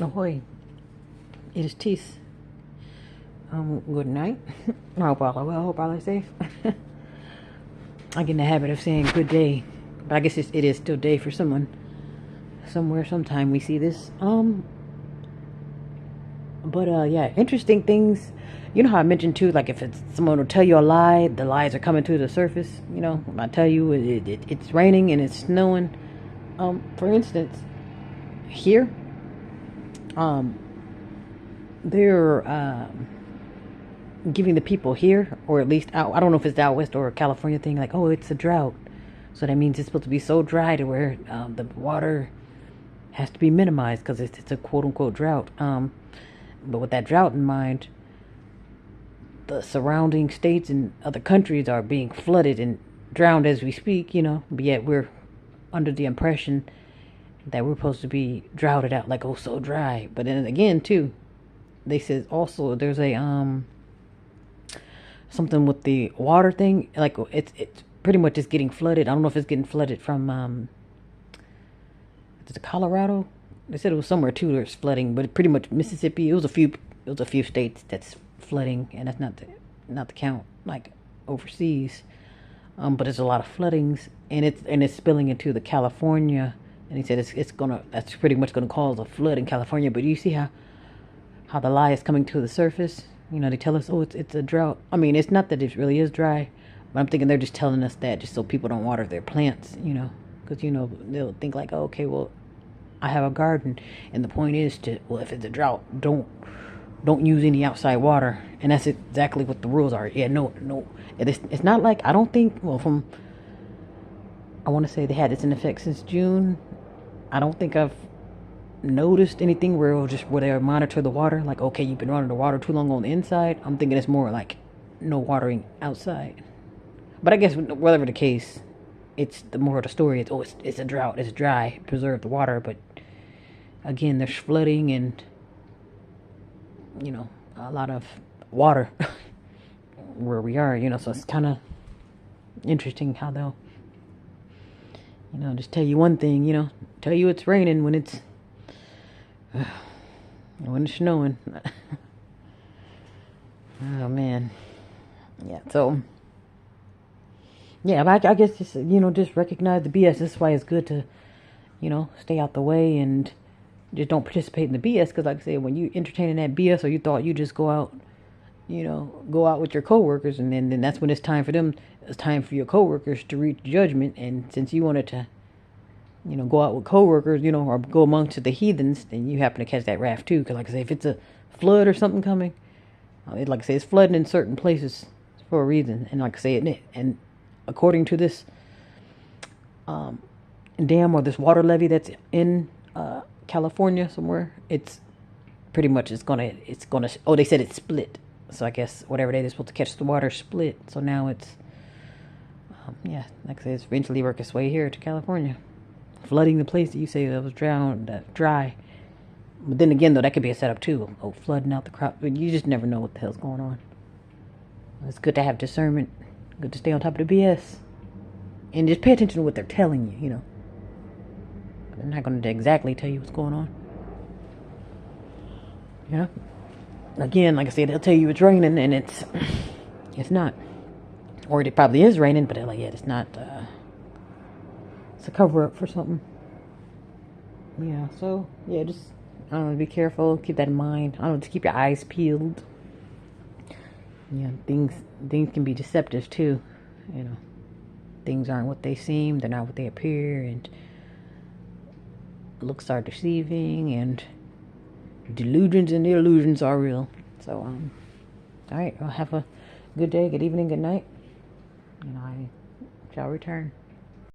Ahoy, it is Teeth. Good night. I hope all are well. I hope all are safe. I get in the habit of saying good day, but I guess it is still day for someone. Somewhere, sometime we see this. Yeah, interesting things. You know how I mentioned too, like if it's someone will tell you a lie, the lies are coming to the surface. You know, I tell you it's raining and it's snowing. For instance, here, um, they're giving the people here, or at least out, I don't know if it's out west or a California thing, like, oh, it's a drought. So that means it's supposed to be so dry to where the water has to be minimized because it's a quote unquote drought. But with that drought in mind, the surrounding states and other countries are being flooded and drowned as we speak, you know, but yet we're under the impression that we're supposed to be droughted out, like, oh, so dry. But then again, too, they said also there's a something with the water thing, like it's pretty much just getting flooded. I don't know if it's getting flooded from is it Colorado? They said it was somewhere too there's flooding, but pretty much Mississippi. It was a few states that's flooding, and that's not the count like overseas. But there's a lot of floodings, and it's spilling into the California. And he said that's pretty much gonna cause a flood in California. But you see how the lie is coming to the surface. You know, they tell us, oh, it's a drought. I mean, it's not that it really is dry, but I'm thinking they're just telling us that just so people don't water their plants, you know, because, you know, they'll think like, oh, okay, well, I have a garden, and the point is well, if it's a drought, don't use any outside water, and that's exactly what the rules are. Yeah, no, it's not like, I don't think, well, I want to say they had this in effect since June. I don't think I've noticed anything where they monitor the water, like, okay, you've been running the water too long on the inside. I'm thinking it's more like no watering outside. But I guess whatever the case, it's the moral of the story. It's a drought, it's dry, preserve the water. But again, there's flooding and, you know, a lot of water where we are, you know. So it's kind of interesting how they'll, you know, just tell you one thing, you know, tell you it's raining when it's snowing. Oh man, yeah. So yeah, but I guess just, you know, just recognize the BS. This is why it's good to, you know, stay out the way and just don't participate in the BS. Because like I said, when you entertaining that BS, or you thought you just go out with your coworkers, and then that's when it's time for them. It's time for your coworkers to reach judgment. And since you wanted to, you know, go out with coworkers, you know, or go amongst the heathens, then you happen to catch that wrath too. Because like I say, if it's a flood or something coming, like I say, it's flooding in certain places for a reason. And like I say, and according to this dam or this water levee that's in California somewhere, it's pretty much it's gonna. Oh, they said it's split. So I guess whatever day they're supposed to catch the water split. So now it's yeah, like I say, it's eventually work its way here to California, flooding the place that you say that was dry. But then again, though, that could be a setup too. Oh, flooding out the crop. You just never know what the hell's going on. It's good to have discernment. Good to stay on top of the BS. And just pay attention to what they're telling you, you know. They're not going to exactly tell you what's going on. Yeah. Again, like I said, they'll tell you it's raining, and it's not. Or it probably is raining, but they're like, yeah, it's not. It's a cover-up for something. Yeah, so, yeah, just, I don't know, be careful. Keep that in mind. I don't know, just keep your eyes peeled. Yeah, things can be deceptive, too. You know, things aren't what they seem. They're not what they appear. And looks are deceiving. And delusions and the illusions are real. So, all right, well, have a good day, good evening, good night. And I shall return.